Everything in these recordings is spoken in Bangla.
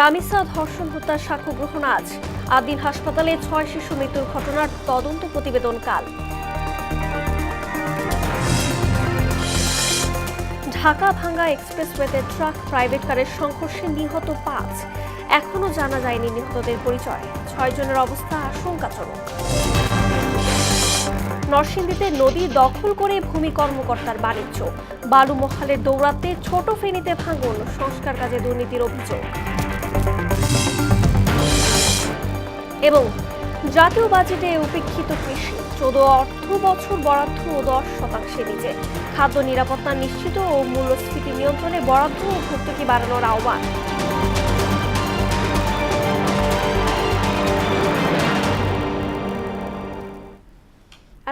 রামিসা ধর্ষণ হত্যার সাক্ষ্য গ্রহণ আজ। আদিন হাসপাতালে 6 শিশু মৃত্যুর ঘটনার তদন্ত প্রতিবেদন কাল। ঢাকা ভাঙ্গা এক্সপ্রেসওয়েতে ট্রাক প্রাইভেট কারের সংঘর্ষে নিহত 5। এখনো জানা যায়নি নিহতদের পরিচয়। 6 জনের অবস্থা আশঙ্কাজনক। নরসিংদীতে নদী দখল করে ভূমি কর্মকর্তার বাণিজ্য। বালু মহালের দৌরাত্মে ছোট ফেনীতে ভাঙন, সংস্কার কাজে দুর্নীতির অভিযোগ। এবং জাতীয় বাজেটে উপেক্ষিত কৃষি, 14 অর্থ বছর বরাদ্দ 10% নিচে। খাদ্য নিরাপত্তা নিশ্চিত ও মূল্যস্ফীতি নিয়ন্ত্রণে বরাদ্দ ও ভর্তুকি বাড়ানোর আহ্বান।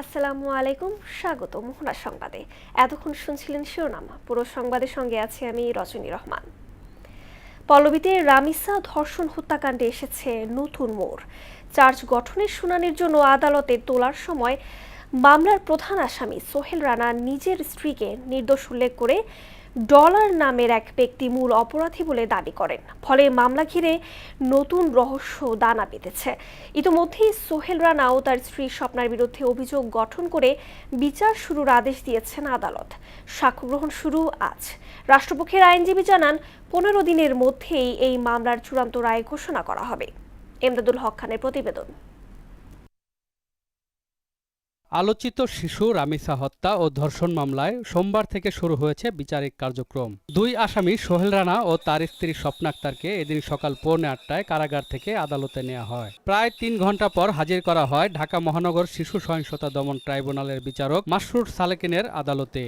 আসসালামু আলাইকুম, স্বাগত মোহনা সংবাদে। এতক্ষণ শুনছিলেন শিরোনাম, পুরো সংবাদের সঙ্গে আছি আমি রজনী রহমান। পল্লবীতে রামিসা ধর্ষণ হত্যাকাণ্ডে এসেছে নতুন মোড়। চার্জ গঠনের শুনানির জন্য আদালতে তোলার সময় মামলার প্রধান আসামি সোহেল রানা নিজের স্ত্রীকে নির্দোষ উল্লেখ করে ডলার নামের এক ব্যক্তি মূল অপরাধী বলে দাবি করেন। ফলে মামলা ঘিরে নতুন রহস্য দানা বেঁধেছে। ইতিমধ্যেই সোহেল রানা ও তার স্ত্রী স্বপ্নার বিরুদ্ধে অভিযোগ গঠন করে বিচার শুরুর আদেশ দিয়েছেন আদালত। সাক্ষ্য গ্রহণ শুরু আজ। রাষ্ট্রপক্ষের আইনজীবী জানান 15 দিনের মধ্যেই এই মামলার চূড়ান্ত রায় ঘোষণা করা হবে। এমদাদুল হক খানের প্রতিবেদন। আলোচিত শিশু রামিসা হত্যা ও ধর্ষণ মামলায় সোমবার থেকে শুরু হয়েছে বিচারিক কার্যক্রম। 2 আসামি সোহেল রানা ও তার স্ত্রী স্বপ্না আক্তারকে এদিন সকাল 8:45 কারাগার থেকে আদালতে নেওয়া হয়। প্রায় 3 ঘন্টা পর হাজির করা হয় ঢাকা মহানগর শিশু সহিংসতা দমন ট্রাইব্যুনালের বিচারক মাসরুর সালেকিনের আদালতে।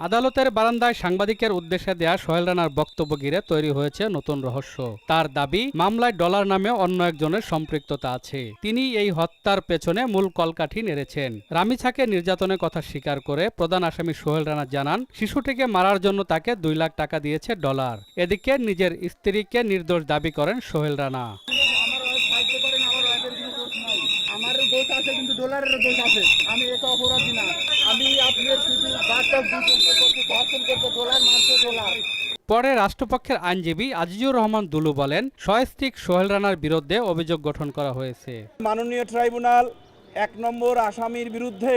আদালতের বারান্দায় সাংবাদিকের উদ্দেশ্যে দেয়া সোহেল রানার বক্তব্য ঘিরে তৈরি হয়েছে নতুন রহস্য। তার দাবি, মামলায় ডলার নামে অন্য একজনের সম্পৃক্ততা আছে। তিনি এই হত্যার পেছনে মূল কলকাঠি নেড়েছেন। রামিসাকে নির্যাতনের কথা স্বীকার করে প্রধান আসামি সোহেল রানা জানান, শিশুটিকে মারার জন্য তাকে 2 লাখ টাকা দিয়েছে ডলার। এদিকে নিজের স্ত্রীকে নির্দোষ দাবি করেন সোহেল রানা। পরে রাষ্ট্রপক্ষের আইনজীবী আজিজুর রহমান দুলু বলেন, সস্ত্রীক সোহেল রানার বিরুদ্ধে অভিযোগ গঠন করা হয়েছে। মাননীয় ট্রাইব্যুনাল 1 নম্বর আসামির বিরুদ্ধে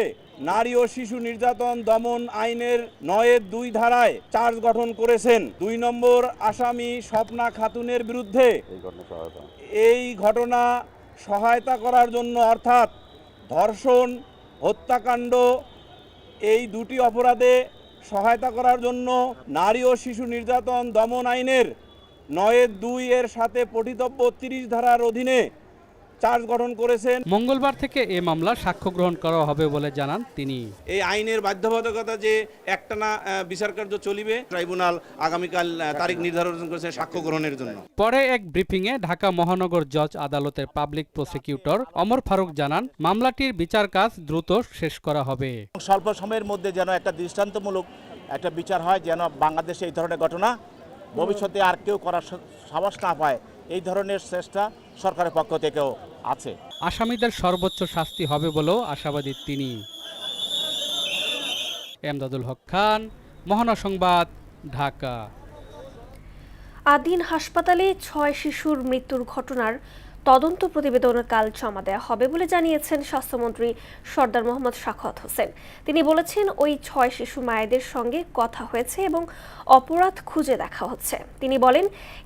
নারী ও শিশু নির্যাতন দমন আইনের 9(2) ধারায় চার্জ গঠন করেছেন। 2 নম্বর আসামি স্বপ্না খাতুনের বিরুদ্ধে এই ঘটনা সহায়তা করার জন্য, অর্থাৎ ধর্ষণ, হত্যাকাণ্ড, এই 2টি অপরাধে সহায়তা করার জন্য নারী ও শিশু নির্যাতন দমন আইনের 9(2) এর সাথে পঠিতব্য 30 ধারার অধীনে চার্জ গঠন করেছেন। মঙ্গলবার থেকে এই মামলা সাক্ষ্য গ্রহণ করা হবে বলে জানান তিনি। এই আইনের বাধ্যবাধকতা যে একটানা বিচার কার্য চলিবে, ট্রাইব্যুনাল আগামীকাল তারিখ নির্ধারণ করেছে সাক্ষ্য গ্রহণের জন্য। পরে এক ব্রিফিংয়ে ঢাকা মহানগর জজ আদালতের পাবলিক প্রসিকিউটর ওমর ফারুক জানান, মামলাটির বিচার কাজ দ্রুত শেষ করা হবে। স্বল্প সময়ের মধ্যে যেন একটা দৃষ্টান্তমূলক একটা বিচার হয়, যেন বাংলাদেশে এই ধরনের ঘটনা ভবিষ্যতে আর কেউ করার সাহস না পায়, এই ধরনের চেষ্টা সরকারের পক্ষ থেকেও আছে। আসামিদের সর্বোচ্চ শাস্তি হবে বলেও আশাবাদী তিনি। এমদাদুল হক খান, মোহনা সংবাদ, ঢাকা। আদিন হাসপাতালে 6 শিশুর মৃত্যুর ঘটনার তদন্ত প্রতিবেদন কাল জমা দেওয়া হবে বলে জানিয়েছেন স্বাস্থ্যমন্ত্রী সরদার মোহাম্মদ সাখাওয়াত হোসেন। তিনি বলেছেন, ওই 6 শিশু মায়েদের সঙ্গে কথা হয়েছে এবং অপরাধ খুঁজে দেখা হচ্ছে। তিনি বলেন,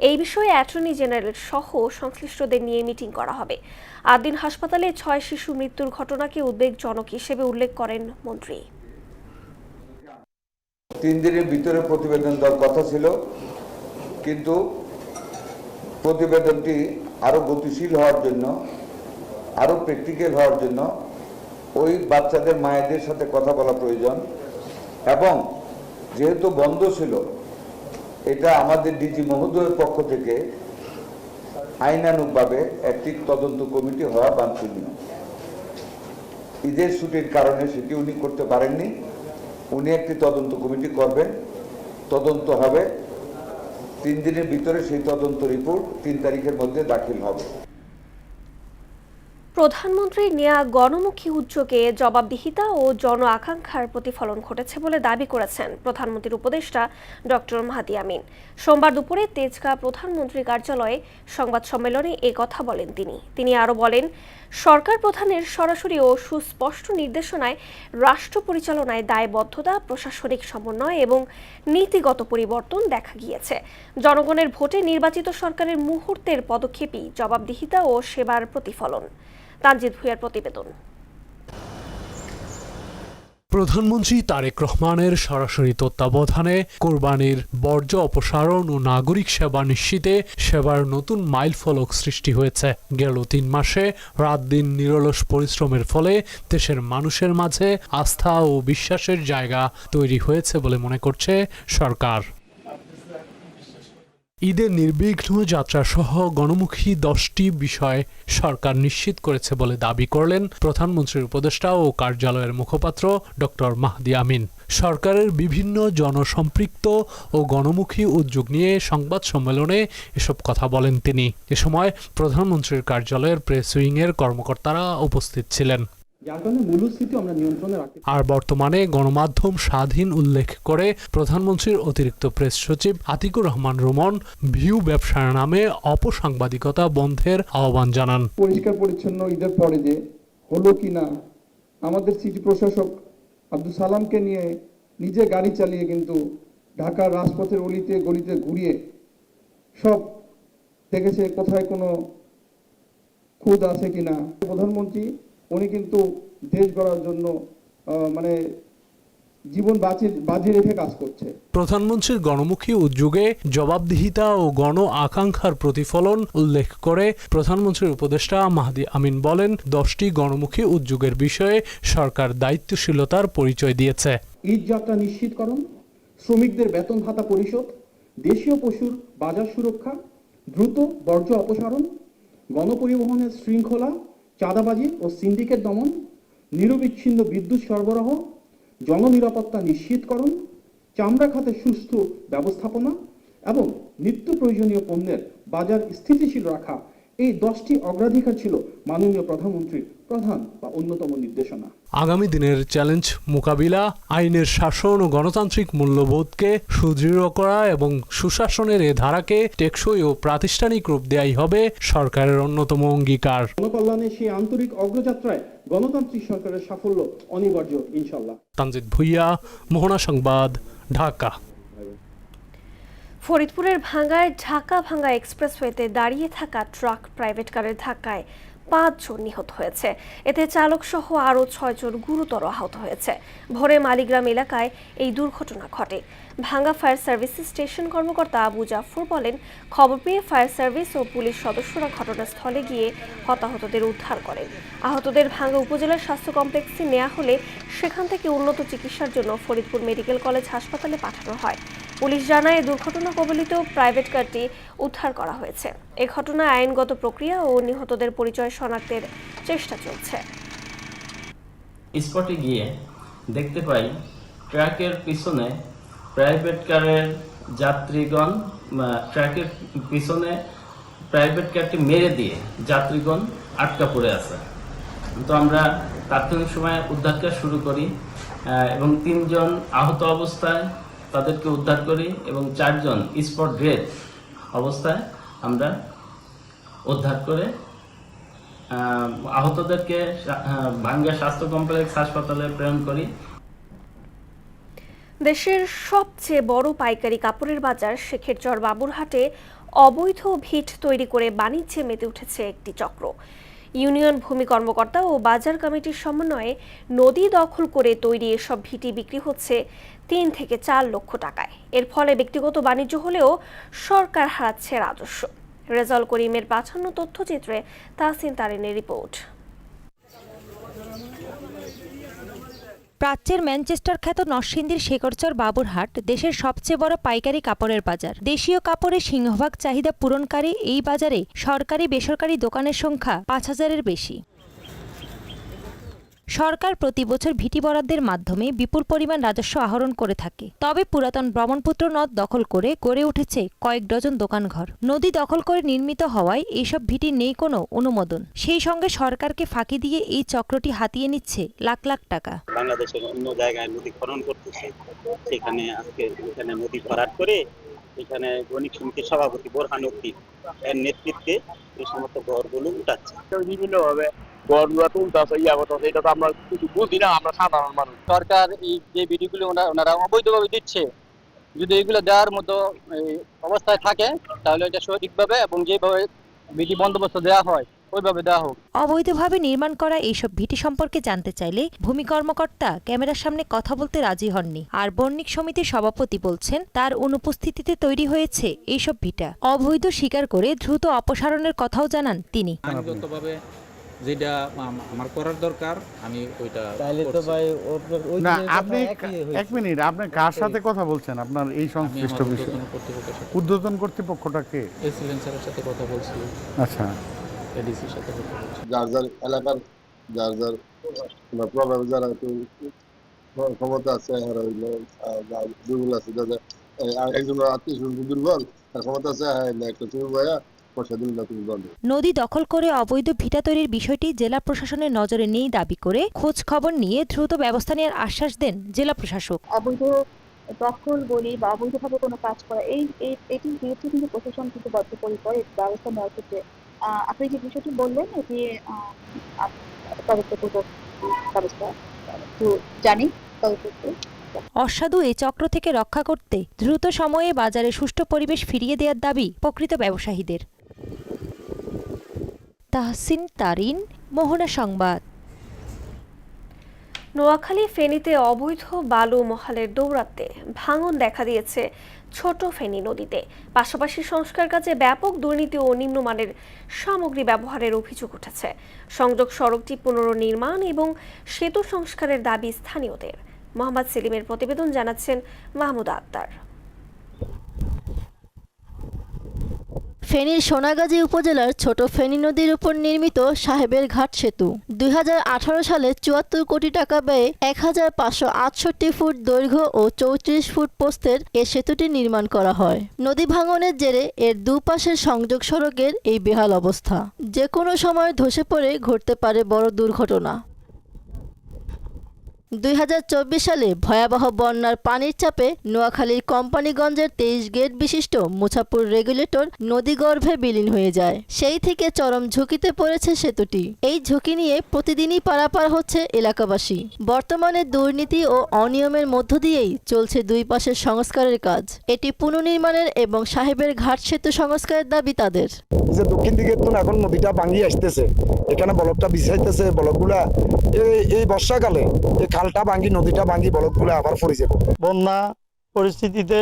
এই বিষয়ে অ্যাটর্নি জেনারেল সহ সংশ্লিষ্টদের নিয়ে মিটিং করা হবে। আদিন হাসপাতালে 6 শিশু মৃত্যুর ঘটনাকে উদ্বেগজনক হিসেবে উল্লেখ করেন মন্ত্রী। 3 দিনের ভিতরে প্রতিবেদন দেওয়ার কথা ছিল, কিন্তু প্রতিবেদনটি আরো গতিশীল হওয়ার জন্য, আরো প্র্যাকটিক্যাল হওয়ার জন্য ওই বাচ্চাদের মায়েদের সাথে কথা বলা প্রয়োজন। এবং যেহেতু বন্ধ ছিল, এটা আমাদের ডিজি মহোদয়ের পক্ষ থেকে আইনানুগভাবে একটি তদন্ত কমিটি হওয়া বাঞ্ছনীয়। ঈদের ছুটির কারণে সেটি উনি করতে পারেননি। উনি একটি তদন্ত কমিটি করবেন, তদন্ত হবে। 3 দিনের ভিতরে সেই তদন্ত রিপোর্ট 3 তারিখের মধ্যে দাখিল হবে। প্রধানমন্ত্রীর নেয়া গণমুখী উদ্যোগে জবাবদিহিতা ও জন আকাঙ্ক্ষার প্রতিফলন ঘটেছে বলে দাবি করেছেন প্রধানমন্ত্রীর উপদেষ্টা ডক্টর মাহদি আমিন। সোমবার দুপুরে তেজগাঁ প্রধানমন্ত্রীর কার্যালয়ে সংবাদ সম্মেলনে এ কথা বলেন তিনি আরও বলেন, সরকার প্রধানের সরাসরি ও সুস্পষ্ট নির্দেশনায় রাষ্ট্র পরিচালনায় দায়বদ্ধতা, প্রশাসনিক সমন্বয় এবং নীতিগত পরিবর্তন দেখা গিয়েছে। জনগণের ভোটে নির্বাচিত সরকারের মুহূর্তের পদক্ষেপই জবাবদিহিতা ও সেবার প্রতিফলন। তানজিদ ভুঁইয়ার প্রতিবেদন। প্রধানমন্ত্রী তারেক রহমানের সরাসরি তত্ত্বাবধানে কোরবানির বর্জ্য অপসারণ ও নাগরিক সেবা নিশ্চিতে সেবার নতুন মাইলফলক সৃষ্টি হয়েছে। গেল ৩ মাসে রাত দিন নিরলস পরিশ্রমের ফলে দেশের মানুষের মাঝে আস্থা ও বিশ্বাসের জায়গা তৈরি হয়েছে বলে মনে করছে সরকার। ঈদের নির্বিঘ্ন যাত্রা সহ গণমুখী 10টি বিষয় সরকার নিশ্চিত করেছে বলে দাবি করলেন প্রধানমন্ত্রীর উপদেষ্টা ও কার্যালয়ের মুখপাত্র ডক্টর মাহদি আমিন। সরকারের বিভিন্ন জনসম্পৃক্ত ও গণমুখী উদ্যোগ নিয়ে সংবাদ সম্মেলনে এসব কথা বলেন তিনি। এ সময় প্রধানমন্ত্রীর কার্যালয়ের প্রেস উইংয়ের কর্মকর্তারা উপস্থিত ছিলেন। আর বর্তমানে গণমাধ্যম স্বাধীন উল্লেখ করে প্রধানমন্ত্রীর অতিরিক্ত প্রেস সচিব আতিকুর রহমান রুমন ভিউ ব্যবসার নামে অপসাংবাদিকতা বন্ধের আহ্বান জানান। পরিষ্কার পরিচ্ছন্ন ঈদের পরে যে হলো কিনা, আমাদের সিটি প্রশাসক আব্দুল সালামকে নিয়ে নিজে গাড়ি চালিয়ে কিন্তু ঢাকার রাজপথের অলিতে গলিতে ঘুরিয়ে সব দেখেছে কোথায় কোনো খুদ আছে কিনা। প্রধানমন্ত্রী উনি কিন্তু দেশ গড়ার জন্য জীবন বাজি রেখে কাজ করছে। প্রধানমন্ত্রীর গণমুখী উদ্যোগে জবাবদিহিতা ও গণ আকাঙ্ক্ষার প্রতিফলন উল্লেখ করে প্রধানমন্ত্রীর উপদেষ্টা মাহদি আমিন বলেন, 10টি গণমুখী উদ্যোগের বিষয়ে সরকার দায়িত্বশীলতার পরিচয় দিয়েছে। ঈদ যাত্রা নিশ্চিতকরণ, শ্রমিকদের বেতন ভাতা পরিশোধ, দেশীয় পশুর বাজার সুরক্ষা, দ্রুত বর্জ্য অপসারণ, গণপরিবহনের শৃঙ্খলা, চাঁদাবাজি ও সিন্ডিকেট দমন, নিরবিচ্ছিন্ন বিদ্যুৎ সরবরাহ, জননিরাপত্তা নিশ্চিতকরণ, চামড়া খাতে সুষ্ঠু ব্যবস্থাপনা এবং নিত্য প্রয়োজনীয় পণ্যের বাজার স্থিতিশীল রাখা, এই 10টি অগ্রাধিকার ছিল মাননীয় প্রধানমন্ত্রীর প্রধান বা অন্যতম নির্দেশনা। আগামী দিনের চ্যালেঞ্জ মোকাবিলা, আইনের শাসন ও গণতান্ত্রিক মূল্যবোধকে সুদৃঢ় করা এবং সুশাসনের এ ধারাকে টেকসই ও প্রাতিষ্ঠানিক রূপ দেয়াই হবে সরকারের অন্যতম অঙ্গীকার। জনকল্যাণে সেই আন্তরিক অগ্রযাত্রায় গণতান্ত্রিক সরকারের সাফল্য অনিবার্য ইনশাল্লাহ। তানজিদ ভুঁইয়া, মোহনা সংবাদ, ঢাকা। ফরিদপুরের ভাঙ্গায় ঢাকা-ভাঙ্গা এক্সপ্রেসওয়েতে দাঁড়িয়ে থাকা ট্রাক প্রাইভেট কারের ধাক্কায় 5 জন নিহত হয়েছে। এতে চালক সহ আরও 6 জন গুরুতর আহত হয়েছে। ভোরে মালিগ্রাম এলাকায় এই দুর্ঘটনা ঘটে। ভাঙ্গা ফায়ার সার্ভিসের স্টেশন কর্মকর্তা আবু জাফর বলেন, খবর পেয়ে ফায়ার সার্ভিস ও পুলিশ সদস্যরা ঘটনাস্থলে গিয়ে হতাহতদের উদ্ধার করেন। আহতদের ভাঙ্গা উপজেলার স্বাস্থ্য কমপ্লেক্সে নেওয়া হলে সেখান থেকে উন্নত চিকিৎসার জন্য ফরিদপুর মেডিকেল কলেজ হাসপাতালে পাঠানো হয়। পুলিশ জানায়, দুর্ঘটনা কবলিত প্রাইভেট কারটি উদ্ধার করা হয়েছে। এ ঘটনায় আইনগত প্রক্রিয়া ও নিহতদের পরিচয় শনাক্তের চেষ্টা চলছে। স্পটে গিয়ে দেখতে পাই ট্রাকের পিছনে প্রাইভেট কারের যাত্রীগণ, ট্রাকের পিছনে প্রাইভেট কারটি মেরে দিয়ে যাত্রীগণ আটকা পড়ে আছে। তো আমরা তাৎক্ষণিক সময়ে উদ্ধার কাজ শুরু করি এবং 3 জন আহত অবস্থায় তাদেরকে উদ্ধার করি এবং 4 জন স্পট ডেড অবস্থায় আমরা উদ্ধার করে আহতদেরকে ভাঙ্গা স্বাস্থ্য কমপ্লেক্স হাসপাতালে প্রেরণ করি। দেশের সবচেয়ে বড় পাইকারি কাপড়ের বাজার শেখেরচর বাবুরহাটে অবৈধ ভিট তৈরি করে বাণিজ্যে মেতে উঠেছে একটি চক্র। ইউনিয়ন ভূমি কর্মকর্তা ও বাজার কমিটির সমন্বয়ে নদী দখল করে তৈরি এসব ভিটি বিক্রি হচ্ছে 3 থেকে 4 লক্ষ টাকায়। এর ফলে ব্যক্তিগত বাণিজ্য হলেও সরকার হারাচ্ছে রাজস্ব। রেজাউল করিমের পাঠানো তথ্যচিত্রে তাহসিন তারিনের রিপোর্ট। প্রাচ্যের ম্যানচেস্টার খ্যাত নরসিংদীর শেখরচর বাবুরহাট দেশের সবচেয়ে বড় পাইকারি কাপড়ের বাজার। দেশীয় কাপড়ের সিংহভাগ চাহিদা পূরণকারী এই বাজারে সরকারি বেসরকারি দোকানের সংখ্যা 5000-এর বেশি। সরকার প্রতি বছর ভিটি বরাদ্দের মাধ্যমে বিপুল পরিমাণ রাজস্ব আহরণ করে থাকে। তবে পুরাতন ব্রহ্মপুত্র নদ দখল করে গড়ে উঠেছে কয়েক ডজন দোকানঘর। নদী দখল করে নির্মিত হওয়ায় এইসব ভিটির নেই কোনো অনুমোদন। সেই সঙ্গে সরকারকে ফাঁকি দিয়ে এই চক্রটি হাতিয়ে নিচ্ছে লাখ লাখ টাকা। বাংলাদেশের অন্য জায়গায় নদী খনন করতেছে, সেখানে আজকে এখানে নদী ভরাট করে এখানে বণিক সমিতির সভাপতি বোরহান উদ্দিন এর নেতৃত্বে এই সমস্ত ঘরগুলো উঠাচ্ছে। বিভিন্ন ভাবে ঘরগুলো তুলতেছে, করতেছে, এটা তো আমরা কিছু বুঝি না, আমরা সাধারণ মানুষ। সরকার এই যে ভিডিওগুলো ওনারা অবৈধভাবে দিচ্ছে, যদি এগুলো দেওয়ার মতো অবস্থায় থাকে তাহলে এটা সঠিকভাবে এবং যেভাবে ভিটি বন্দোবস্ত দেওয়া হয় ওইভাবে দেওয়া হোক। অবৈধভাবে নির্মাণ করা এইসব ভিটি সম্পর্কে জানতে চাইলে ভূমি কর্মকর্তা ক্যামেরার সামনে কথা বলতে রাজি হননি। আর বণিক সমিতির সভাপতি বলছেন তার অনুপস্থিতিতে তৈরি হয়েছে এইসব ভিটা। অবৈধ স্বীকার করে দ্রুত অপসারণের কথাও জানান তিনি। আইনগতভাবে যেটা আমার করার দরকার আমি ওইটা না। আপনি এক মিনিট, আপনি কার সাথে কথা বলছেন? আপনার এই সংশ্লিষ্ট বিষয় ঊর্ধ্বতন কর্তৃপক্ষটাকে এক্সিলেন্সারের সাথে কথা বলছি। আচ্ছা, এডিসির সাথে কথা বলছি। যার যার এলাকার যার যার প্রভাবে যারা একটু ক্ষমতা আছে, দুর্বল আছে, যাদের একজন আত্মীয় স্বজন দুর্বল, তার ক্ষমতা আছে, একটা তুমি ভাইয়া পয়সা দিন না, তুমি বন্ধ। নদী দখল করে অবৈধ ভিটা তৈরির বিষয়টি জেলা প্রশাসনের নজরে নেই দাবি করে খোঁজ খবর নিয়ে দ্রুত ব্যবস্থা নেওয়ার আশ্বাস দেন জেলা প্রশাসক। অবৈধ দখল বলি বা অবৈধভাবে কোনো কাজ করা, এটির বিরুদ্ধে কিন্তু প্রশাসন কিন্তু বদ্ধপরিকর ব্যবস্থা নেওয়ার ক্ষেত্রে। আপনি যে বিষয়টি বললেন এটি তদন্তপূর্বক ব্যবস্থা জানি। অসাধু এই চক্র থেকে রক্ষা করতে দ্রুত সময়ে বাজারে সুষ্ঠু পরিবেশ ফিরিয়ে দেওয়ার দাবি প্রকৃত ব্যবসায়ীদের। তাহসিন তারিন, মোহনা সংবাদ। নোয়াখালী ফেনীতে অবৈধ বালু মহালের দৌরাত্মে ভাঙন দেখা দিয়েছে ছোট ফেনী নদীতে। পাশাপাশি সংস্কার কাজে ব্যাপক দুর্নীতি ও নিম্নমানের সামগ্রী ব্যবহারের অভিযোগ উঠেছে। সংযোগ সড়কটি পুনর্নির্মাণ এবং সেতু সংস্কারের দাবি স্থানীয়দের। মোহাম্মদ সেলিমের প্রতিবেদন, জানাচ্ছেন মাহমুদা আক্তার। ফেনীর সোনাগাজী উপজেলার ছোট ফেনী নদীর উপর নির্মিত সাহেবের ঘাট সেতু 2018 সালে 74 কোটি টাকা ব্যয়ে 1568 ফুট দৈর্ঘ্য ও 34 ফুট প্রস্থের এ সেতুটি নির্মাণ করা হয়। নদী ভাঙনের জেরে এর দুপাশের সংযোগ সড়কের এই বেহাল অবস্থা। যে কোনো সময় ধসে পড়ে ঘটতে পারে বড় দুর্ঘটনা। 2024 সালে ভয়াবহ বন্যার পানির চাপে নোয়াখালীর কোম্পানিগঞ্জের 23 গেট বিশিষ্ট মুছাপুর রেগুলেটর নদীগর্ভে বিলীন হয়ে যায়। সেই থেকে চরম ঝুঁকিতে পড়েছে সেতুটি। এই ঝুঁকি নিয়ে প্রতিদিনই পারাপার হচ্ছে এলাকাবাসী। বর্তমানে দুর্নীতি ও অনিয়মের মধ্য দিয়েই চলছে দুই পাশের সংস্কারের কাজ। এটি পুনর্নির্মাণের এবং সাহেবের ঘাট সেতু সংস্কারের দাবি তাদের। যে দক্ষিণ দিকে তো এখন নদীটা ভাঙি আসতেছে, এখানে বলকটা বিছাইতেছে, বলকগুলা এই বর্ষাকালে এই খালটা ভাঙি, নদীটা ভাঙি, বলকগুলা আবার পড়ে যাবে। বন্যা পরিস্থিতিতে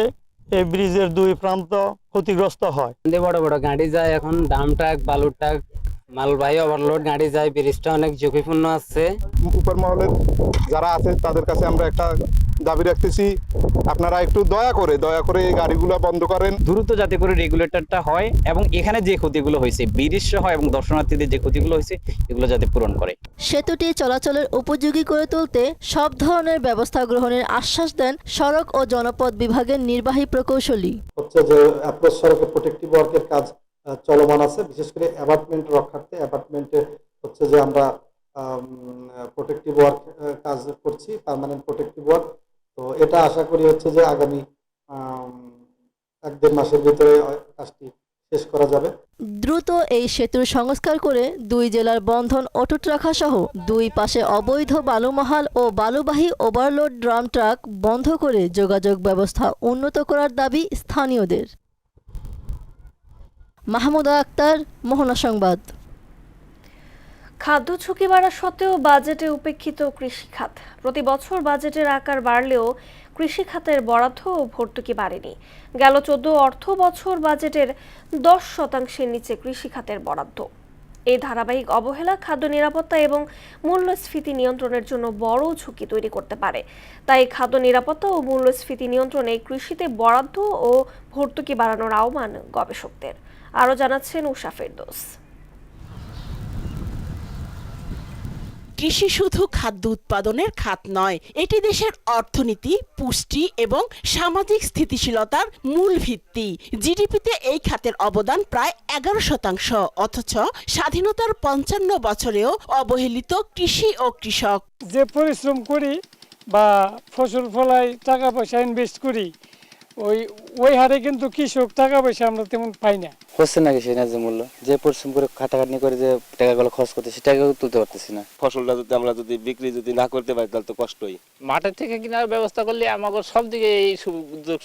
এই ব্রিজের দুই প্রান্ত ক্ষতিগ্রস্ত হয়। বড় বড় গাড়ি যায়, এখন ডাম ট্রাক, বালু ট্রাক, মালবাহী ওভারলোড গাড়ি যায়। ব্রিজটা অনেক ঝুঁকিপূর্ণ আছে। উপর মহলের যারা আছে তাদের কাছে আমরা একটা দাবি রাখতেছি, আপনারা একটু দয়া করে এই গাড়িগুলো বন্ধ করেন। দ্রুত যাতে করে রেগুলেটরটা হয় এবং এখানে যে ক্ষতিগুলো হয়েছে ব্রিজ সহ এবং দর্শনার্থীদের যে ক্ষতিগুলো হয়েছে এগুলো যাতে পূরণ করে। সেতুটি চলাচলের উপযোগী করে তুলতে সব ধরনের ব্যবস্থা গ্রহণের আশ্বাস দেন সড়ক ও জনপথ বিভাগের নির্বাহী প্রকৌশলী। হচ্ছে যে অ্যাপ্রোচ সড়কের প্রোটেক্টিভ ওয়ার্কের কাজ চলমান আছে, বিশেষ করে অ্যাপার্টমেন্ট রক্ষার্থে অ্যাপার্টমেন্টে হচ্ছে যে আমরা প্রোটেক্টিভ ওয়ার্ক কাজ করছি, পার্মানেন্ট প্রোটেক্টিভ ওয়ার্ক। তো এটা আশা করি হচ্ছে যে আগামী 1-1.5 মাসের ভিতরে কাজটি শেষ করা যাবে। দ্রুত এই সেতুর সংস্কার করে দুই জেলার বন্ধন অটুট রাখা সহ দুই পাশে অবৈধ বালুমহাল ও বালুবাহী ওভারলোড ড্রাম ট্রাক বন্ধ করে যোগাযোগ ব্যবস্থা উন্নত করার দাবি স্থানীয়দের। মাহমুদা আক্তার, মোহনা সংবাদ। খাদ্য ঝুঁকি বাড়া সত্ত্বেও বাজেটে উপেক্ষিত কৃষি খাত। প্রতি বছর বাজেটের আকার বাড়লেও কৃষি খাতের বরাদ্দ ও ভর্তুকি বাড়েনি। গেল 14 অর্থ বছর বাজেটের 10% নিচে কৃষি খাতের বরাদ্দ। এই ধারাবাহিক অবহেলা খাদ্য নিরাপত্তা এবং মূল্যস্ফীতি নিয়ন্ত্রণের জন্য বড় ঝুঁকি তৈরি করতে পারে। তাই খাদ্য নিরাপত্তা ও মূল্যস্ফীতি নিয়ন্ত্রণে কৃষিতে বরাদ্দ ও ভর্তুকি বাড়ানোর আহ্বান গবেষকদের। আরও জানাচ্ছেন উষা ফেরদৌস। কৃষি শুধু খাদ্য উৎপাদনের খাত নয়, এটি দেশের অর্থনীতি, পুষ্টি এবং সামাজিক স্থিতিশীলতার মূল ভিত্তি। জিডিপিতে এই খাতের অবদান প্রায় 11%, অথচ স্বাধীনতার 55 বছরেও অবহেলিত কৃষি ও কৃষক। যে পরিশ্রম করি বা ফসল ফলাই টাকা পয়সা ইনভেস্ট করি, ওই হারে কিন্তু কৃষক টাকা পয়সা আমরা তেমন পাই না। হচ্ছে না সেই ন্যায্য মূল্য, যে পরিশ্রম করে খাটাখাটনি করে যে টাকাগুলো খরচ করতে সে টাকাও তুলতে পারতেছি না। ফসলটা যদি আমরা বিক্রি না করতে পারি তাহলে তো কষ্টই। মাঠের থেকে কেনার ব্যবস্থা করলে আমাকে সব দিকে এই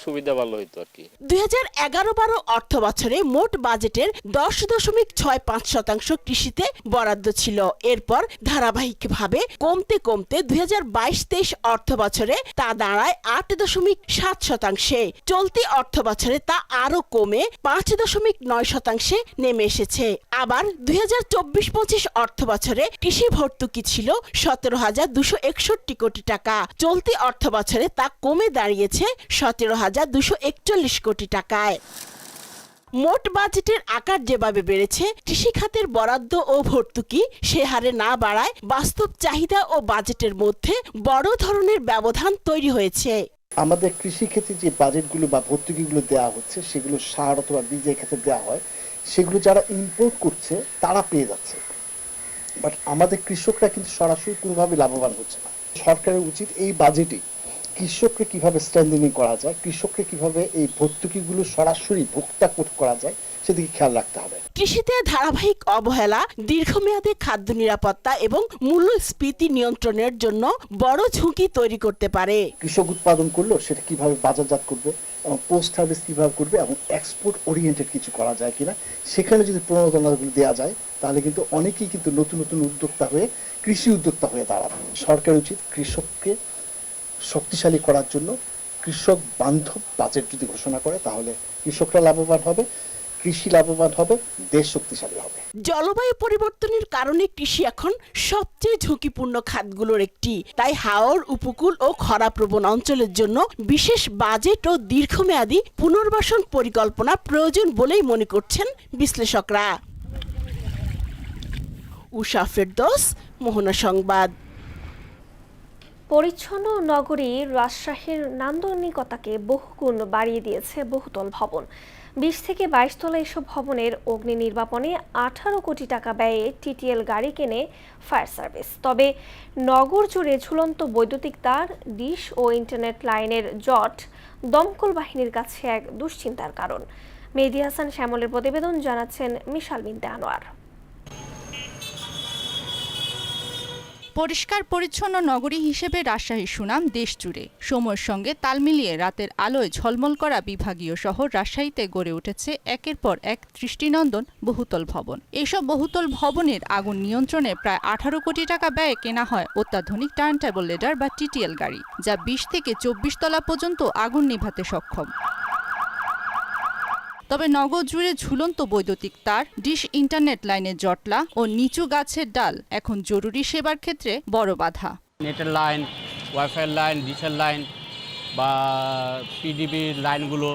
সুবিধা ভালো হইতো আর কি। 2011-12 অর্থ বছরে মোট বাজেটের 10.65% কৃষিতে বরাদ্দ ছিল। এরপর ধারাবাহিকভাবে কমতে কমতে 2022-23 অর্থ বছরে তা দাঁড়ায় 8.7%। চলতি অর্থ বছরে তা আরো কমে 5.9% নেমে এসেছে। আবার 2024-25 অর্থ বছরে কৃষি ভর্তুকি ছিল 17,261 কোটি টাকা। চলতি অর্থ বছরে তা কমে দাঁড়িয়েছে 17,241 কোটি টাকায়। মোট বাজেটের আকার যেভাবে বেড়েছে, কৃষি খাতের বরাদ্দ ও ভর্তুকি সে হারে না বাড়ায় বাস্তব চাহিদা ও বাজেটের মধ্যে বড় ধরনের ব্যবধান তৈরি হয়েছে। আমাদের কৃষি ক্ষেত্রে যে বাজেটগুলো বা ভর্তুকিগুলো দেওয়া হচ্ছে, সেগুলো সার অথবা বীজের ক্ষেত্রে দেওয়া হয়, সেগুলো যারা ইম্পোর্ট করছে তারা পেয়ে যাচ্ছে, বাট আমাদের কৃষকরা কিন্তু সরাসরি কোনোভাবে লাভবান হচ্ছে না। সরকারের উচিত এই বাজেটে কৃষককে কিভাবে স্ট্রেংথেনিং করা যায়, কৃষককে কিভাবে এই ভর্তুকিগুলো সরাসরি ভোক্তা করা যায় সেদিকে খেয়াল রাখতে হবে। কৃষিতে ধারাবাহিক অবহেলা দীর্ঘমেয়াদী খাদ্য নিরাপত্তা এবং মূল্যস্ফীতি নিয়ন্ত্রণের জন্য বড় ঝুঁকি তৈরি করতে পারে। কৃষক উৎপাদন করলো সেটা কিভাবে বাজারজাত করবে এবং পোস্ট হারভেস্ট কিভাবে করবে এবং এক্সপোর্ট ওরিয়েন্টেড কিছু করা যায় কিনা, সেখানে যদি প্রণোদনাগুলো দেওয়া যায় তাহলে কিন্তু অনেকেই কিন্তু নতুন নতুন উদ্যোক্তা হয়ে কৃষি উদ্যোক্তা হয়ে দাঁড়াবে। সরকারের উচিত কৃষককে শক্তিশালী করার জন্য কৃষক বান্ধব বাজেট যদি ঘোষণা করে, তাহলে কৃষকরা লাভবান হবে, কৃষি লাভবান হবে, দেশ শক্তিশালী হবে। জলবায়ু পরিবর্তনের কারণে কৃষি এখন সবচেয়ে ঝুঁকিপূর্ণ খাতগুলোর একটি। তাই হাওর উপকূল ও খরাপ্রবণ অঞ্চলের জন্য বিশেষ বাজেট ও দীর্ঘমেয়াদী পুনর্বাসন পরিকল্পনা প্রয়োজন বলেই মনে করছেন বিশ্লেষকরা। উষা ফেরদৌস, মোহনা সংবাদ। পরিচ্ছন্ন নগরী রাজশাহীর নান্দনিকতাকে বহুগুণ বাড়িয়ে দিয়েছে বহুতল ভবন। 20 থেকে 22 তলা এসব ভবনের অগ্নি নির্বাপনে 18 কোটি টাকা ব্যয়ে টিটিএল গাড়ি কেনে ফায়ার সার্ভিস। তবে নগর জুড়ে ঝুলন্ত বৈদ্যুতিক তার, ডিশ ও ইন্টারনেট লাইনের জট দমকল বাহিনীর কাছে এক দুশ্চিন্তার কারণ। মেহেদী হাসান শ্যামলের প্রতিবেদন, জানাচ্ছেন মিশাল বিনতে আনোয়ার। পরিষ্কার পরিচ্ছন্ন নগরী হিসেবে রাজশাহীর সুনাম দেশ জুড়ে। সময়ের সঙ্গে তাল মিলিয়ে রাতের আলোয় ঝলমল করা বিভাগীয় শহর রাজশাহীতে গড়ে উঠেছে একের পর এক দৃষ্টিনন্দন বহুতল ভবন। এসব বহুতল ভবনের আগুন নিয়ন্ত্রণে প্রায় 18 কোটি টাকা ব্যয়ে কেনা হয় অত্যাধুনিক টার্ন টেবল লেডার বা টিটিএল গাড়ি, যা 20 থেকে 24 তলা পর্যন্ত আগুন নিভাতে সক্ষম। তবে নগর জুড়ে ঝুলন্ত বৈদ্যুতিক তার, ডিশ ইন্টারনেট লাইনের জটলা ও নিচু গাছের ডাল এখন জরুরি সেবার ক্ষেত্রে বড় বাধা। নেটের লাইন, ওয়াইফাই লাইন, ডিশের লাইন বা পিডিবির লাইনগুলো,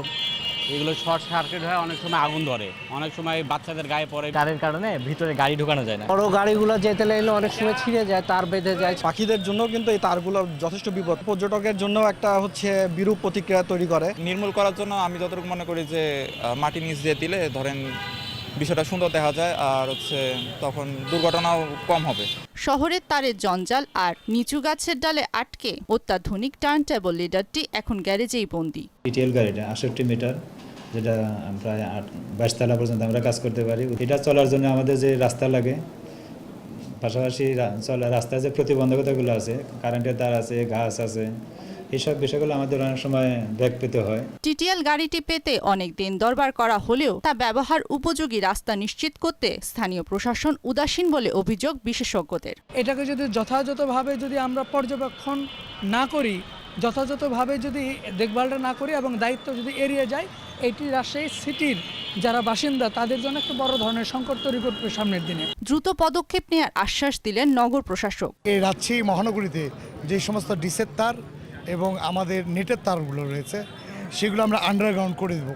এগুলো শর্ট সার্কিট হয়, অনেক সময় আগুন ধরে, অনেক সময় বাচ্চাদের গায়ে পড়ে। তারের কারণে ভিতরে গাড়ি ঢোকানো যায় না। বড় গাড়িগুলো যেতে লাগলে অনেক সময় ছিঁড়ে যায়, তার বেঁধে যায়। পাখিদের জন্য কিন্তু এই তারগুলো যথেষ্ট বিপদ। পর্যটকের জন্য একটা বিরূপ প্রতিক্রিয়া তৈরি করে। নির্মূল করার জন্য আমি যতটুকু মনে করি যে মাটির নিচ দিয়ে দিলে ধরেন বিষয়টা সুন্দর দেখা যায়, আর তখন দুর্ঘটনাও কম হবে। শহরের তারের জঞ্জাল আর নিচু গাছের ডালে আটকে অত্যাধুনিক টার্ন টেবল লিডারটি এখন গ্যারেজেই বন্দী। টিটিএল গাড়িটা 68 মিটার, যেটা প্রায় 22 তলা পর্যন্ত আমরা কাজ করতে পারি। এটা চলার জন্য আমাদের যে রাস্তা লাগে, পাশাপাশি রাস্তায় যে প্রতিবন্ধকতাগুলো আছে, কারেন্টের তার আছে, ঘাস আছে, এইসব বিষয়গুলো আমাদের অনেক সময় ব্যাক পেতে হয়। টিটিএল গাড়িটি পেতে অনেক দিন দরবার করা হলেও তা ব্যবহার উপযোগী রাস্তা নিশ্চিত করতে স্থানীয় প্রশাসন উদাসীন বলে অভিযোগ বিশেষজ্ঞদের। এটাকে যদি যথাযথভাবে আমরা পর্যবেক্ষণ না করি, যথাযথভাবে যদি দেখভালটা না করি এবং দায়িত্ব যদি এড়িয়ে যায়, এটি রাজশাহী সিটির যারা বাসিন্দা তাদের জন্য একটা বড় ধরনের সংকট তৈরি করবে সামনের দিনে। দ্রুত পদক্ষেপ নেওয়ার আশ্বাস দিলেন নগর প্রশাসক। এই রাজশাহী মহানগরীতে যে সমস্ত ডিসের তার এবং আমাদের নেটের তারগুলো রয়েছে, সেগুলো আমরা আন্ডারগ্রাউন্ড করে দেব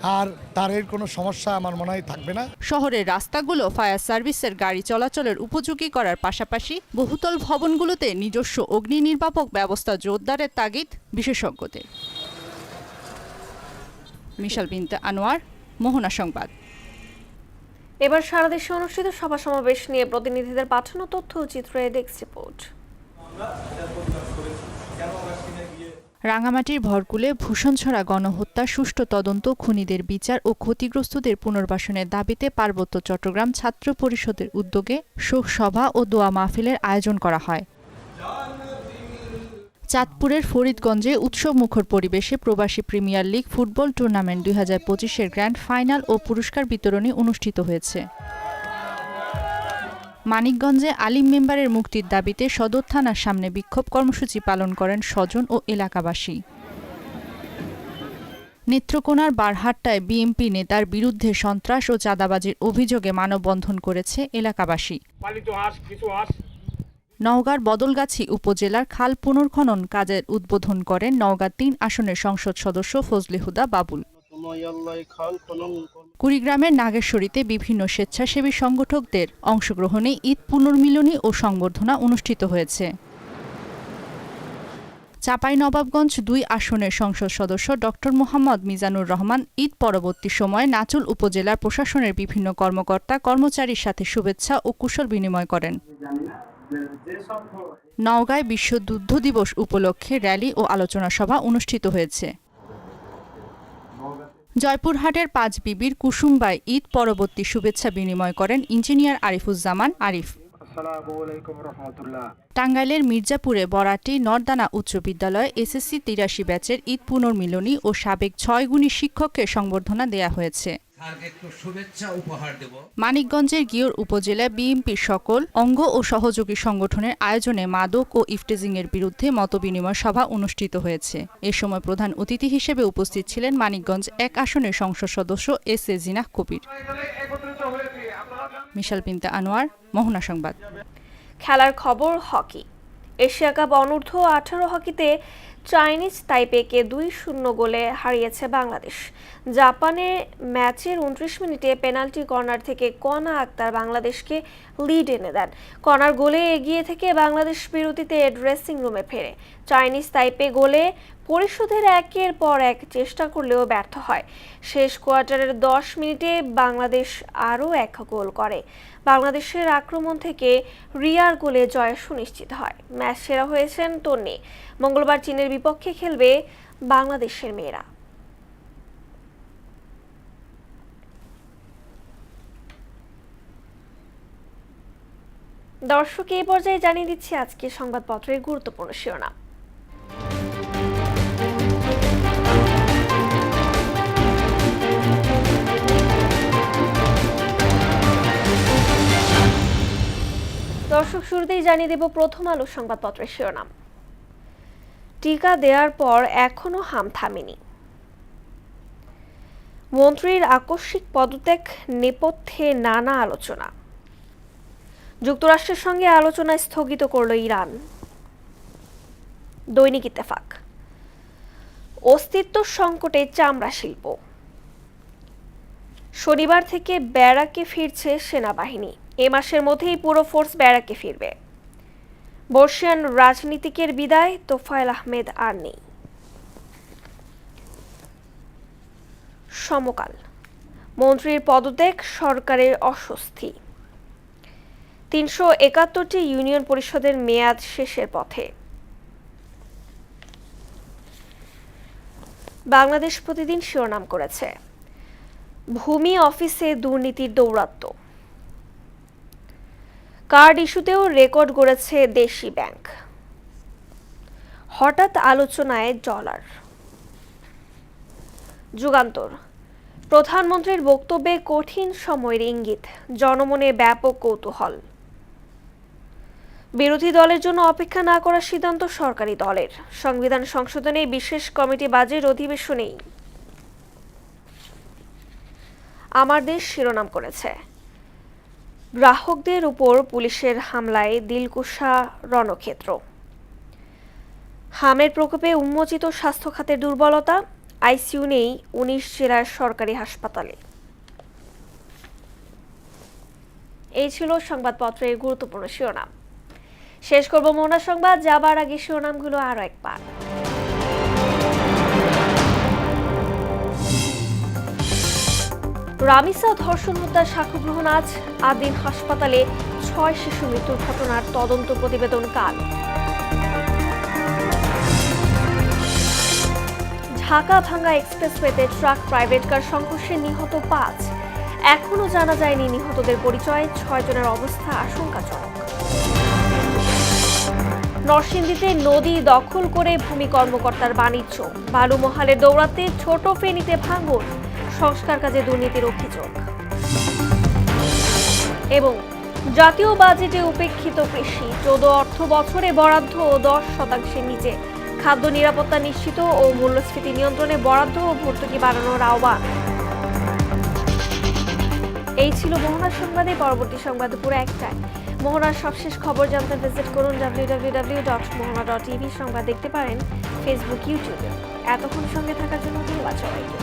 আর তারের কোনো সমস্যা আমার মনে হয় থাকবে না। শহরের রাস্তাগুলো ফায়ার সার্ভিসের গাড়ি চলাচলের উপযোগী করার পাশাপাশি বহুতল ভবনগুলোতে নিজস্ব অগ্নি নির্বাপক ব্যবস্থা জোরদারের তাগিদ বিশেষজ্ঞদের। মিশাল বিনতে আনোয়ার, মোহনা সংবাদ। এবার সারা দেশে অনুষ্ঠিত সভা সমাবেশ নিয়ে প্রতিনিধিদের পাঠানো তথ্য ও চিত্রে ডেস্ক রিপোর্ট। রাঙামাটির ভরকুলে ভূষণছড়া গণহত্যা সুষ্ঠু তদন্ত, খুনিদের বিচার ও ক্ষতিগ্রস্তদের পুনর্বাসনের দাবিতে পার্বত্য চট্টগ্রাম ছাত্র পরিষদের উদ্যোগে শোক সভা ও দোয়া মাহফিলের আয়োজন করা হয়। চাঁদপুরের ফরিদগঞ্জে উৎসবমুখর পরিবেশে প্রবাসী প্রিমিয়ার লিগ ফুটবল টুর্নামেন্ট 2025-এর গ্র্যান্ড ফাইনাল ও পুরস্কার বিতরণী অনুষ্ঠিত হয়েছে। মানিকগঞ্জে আলিম মেম্বারের মুক্তির দাবিতে সদর থানার সামনে বিক্ষোভ কর্মসূচি পালন করেন স্বজন ও এলাকাবাসী। নেত্রকোনার বারহাট্টায় বিএনপি নেতার বিরুদ্ধে সন্ত্রাস ও চাঁদাবাজির অভিযোগে মানববন্ধন করেছে এলাকাবাসী। নওগাঁর বদলগাছি উপজেলার খাল পুনর্খনন কাজের উদ্বোধন করেন নওগাঁ 3 আসনের সংসদ সদস্য ফজলে হুদা বাবুল। কুড়িগ্রামের নাগেশ্বরীতে বিভিন্ন স্বেচ্ছাসেবী সংগঠকদের অংশগ্রহণে ঈদ পুনর্মিলনী ও সংবর্ধনা অনুষ্ঠিত হয়েছে। চাঁপাইনবাবগঞ্জ 2 আসনের সংসদ সদস্য ডক্টর মোহাম্মদ মিজানুর রহমান ঈদ পরবর্তী সময়ে নাচুল উপজেলার প্রশাসনের বিভিন্ন কর্মকর্তা কর্মচারীর সাথে শুভেচ্ছা ও কুশল বিনিময় করেন। নওগাঁয় বিশ্ব দুগ্ধ দিবস উপলক্ষে র্যালি ও আলোচনা সভা অনুষ্ঠিত হয়েছে। জয়পুরহাটের 5 বিবির কুসুমবাই ঈদ পরবর্তী শুভেচ্ছা বিনিময় করেন ইঞ্জিনিয়ার আরিফুজ্জামান আরিফ। টাঙ্গাইলের মির্জাপুরে বরাটি নরদানা উচ্চ বিদ্যালয়ে এসএসসি 83 ব্যাচের ঈদ পুনর্মিলনী ও সাবেক 6 গুণী শিক্ষককে সংবর্ধনা দেয়া হয়েছে। মানিকগঞ্জের গিওর উপজেলায় বিএনপির সকল অঙ্গ ও সহযোগী সংগঠনের আয়োজনে মাদক ও ইফটেজিংয়ের বিরুদ্ধে মতবিনিময় সভা অনুষ্ঠিত হয়েছে। এ সময় প্রধান অতিথি হিসেবে উপস্থিত ছিলেন মানিকগঞ্জ 1 আসনের সংসদ সদস্য এস.এ. জিনাহ কবির। মিশাল বিনতে আনোয়ার, মোহনা সংবাদ। খেলার খবর হকি। এশিয়া কাপ অনূর্ধ্ব 18 হকিতে চাইনিজ তাইপেকে 2-0 গোলে হারিয়েছে বাংলাদেশ। জাপানে ম্যাচের 29 মিনিটে পেনাল্টি কর্নার থেকে কনা আক্তার বাংলাদেশকে লিড এনে দেন। কনার গোলে এগিয়ে থেকে বাংলাদেশ বিরতিতে ড্রেসিং রুমে ফেরে। চাইনিজ তাইপে গোলে পরিশোধের একের পর এক চেষ্টা করলেও ব্যর্থ হয়। শেষ কোয়ার্টারের 10 মিনিটে বাংলাদেশ আরও 1 গোল করে। বাংলাদেশের আক্রমণ থেকে রিয়ার গোলে জয় সুনিশ্চিত হয়। ম্যাচ সেরা হয়েছেন তন্নি। মঙ্গলবার চীনের বিপক্ষে খেলবে বাংলাদেশের মেয়েরা। দর্শক, এই পর্যায়ে জানিয়ে দিচ্ছি আজকে সংবাদপত্রের গুরুত্বপূর্ণ শিরোনাম। দর্শক, শুরুতেই জানিয়ে দেব প্রথম আলো সংবাদপত্রের শিরোনাম। টিকা দেওয়ার পর এখনো হাম থামেনি। মন্ত্রীর আকস্মিক পদত্যাগ নেপথ্যে নানা আলোচনা। যুক্তরাষ্ট্রের সঙ্গে আলোচনা স্থগিত করল ইরান। দৈনিক ইত্তেফাক। অস্তিত্ব সংকটে চামড়া শিল্প। শনিবার থেকে ব্যারাকে ফিরছে সেনাবাহিনী। এ মাসের মধ্যেই পুরো ফোর্স ব্যারাকে ফিরবে। বর্ষিয়ান রাজনীতিকের বিদায়, তোফায়েল আহমেদ আর নেই। সমকাল। মন্ত্রীর পদত্যাগ, সরকারের অস্বস্তি। 371টি ইউনিয়ন পরিষদের মেয়াদ শেষের পথে। বাংলাদেশ প্রতিদিন শিরোনাম করেছে ভূমি অফিসে দুর্নীতির দৌরাত্ম্য। কার্ড ইস্যুতেও রেকর্ড গড়েছে দেশি ব্যাংক। হঠাৎ আলোচনায় ডলার। যুগান্তর। প্রধানমন্ত্রীর বক্তব্যে কঠিন সময়ের ইঙ্গিত, জনমনে ব্যাপক কৌতূহল। বিরোধী দলের জন্য অপেক্ষা না করার সিদ্ধান্ত সরকারি দলের। সংবিধান সংশোধনে বিশেষ কমিটি বাজেট অধিবেশনেই। আমার দেশ শিরোনাম করেছে গ্রাহকদের উপর পুলিশের হামলায় দিলকুশা রণক্ষেত্র। হামের প্রকোপে উন্মোচিত স্বাস্থ্য খাতের দুর্বলতা, আইসিইউ নেই 19 জেলার সরকারি হাসপাতালে। এই ছিল সংবাদপত্রের গুরুত্বপূর্ণ শিরোনাম। শেষ করব মোহনা সংবাদ, যাবার আগে শিরোনামগুলো আরো একবার। রামিসা ধর্ষণ হত্যার সাক্ষ্য গ্রহণ আজ। আদিন হাসপাতালে 6 শিশু মৃত্যুর ঘটনার তদন্ত প্রতিবেদন কাল। ঢাকা ভাঙ্গা এক্সপ্রেসওয়েতে ট্রাক প্রাইভেট কার সংঘর্ষে নিহত 5। এখনো জানা যায়নি নিহতদের পরিচয়। 6 জনের অবস্থা আশঙ্কাজনক। নরসিংদীতে নদী দখল করে ভূমি কর্মকর্তার বাণিজ্য। বালুমহালের দৌড়াতে ছোট ফেনীতে ভাঙন, সংস্কার কাজে দুর্নীতির অভিযোগ। এবং জাতীয় বাজেটে উপেক্ষিত কৃষি, 14 অর্থ বছরে বরাদ্দ 10% নিচে। খাদ্য নিরাপত্তা নিশ্চিত ও মূল্যস্ফীতি নিয়ন্ত্রণে বরাদ্দ ও ভর্তুকি বাড়ানোর আহ্বান। এই ছিল মোহনার সংবাদে। পরবর্তী সংবাদ দুপুরে 1টায়। মোহনার সবশেষ খবর জানতে ভিজিট করুন www.mohana.tv। সংবাদ দেখতে পারেন ফেসবুক, ইউটিউবে। এতক্ষণ সঙ্গে থাকার জন্য ধন্যবাদ সবাইকে।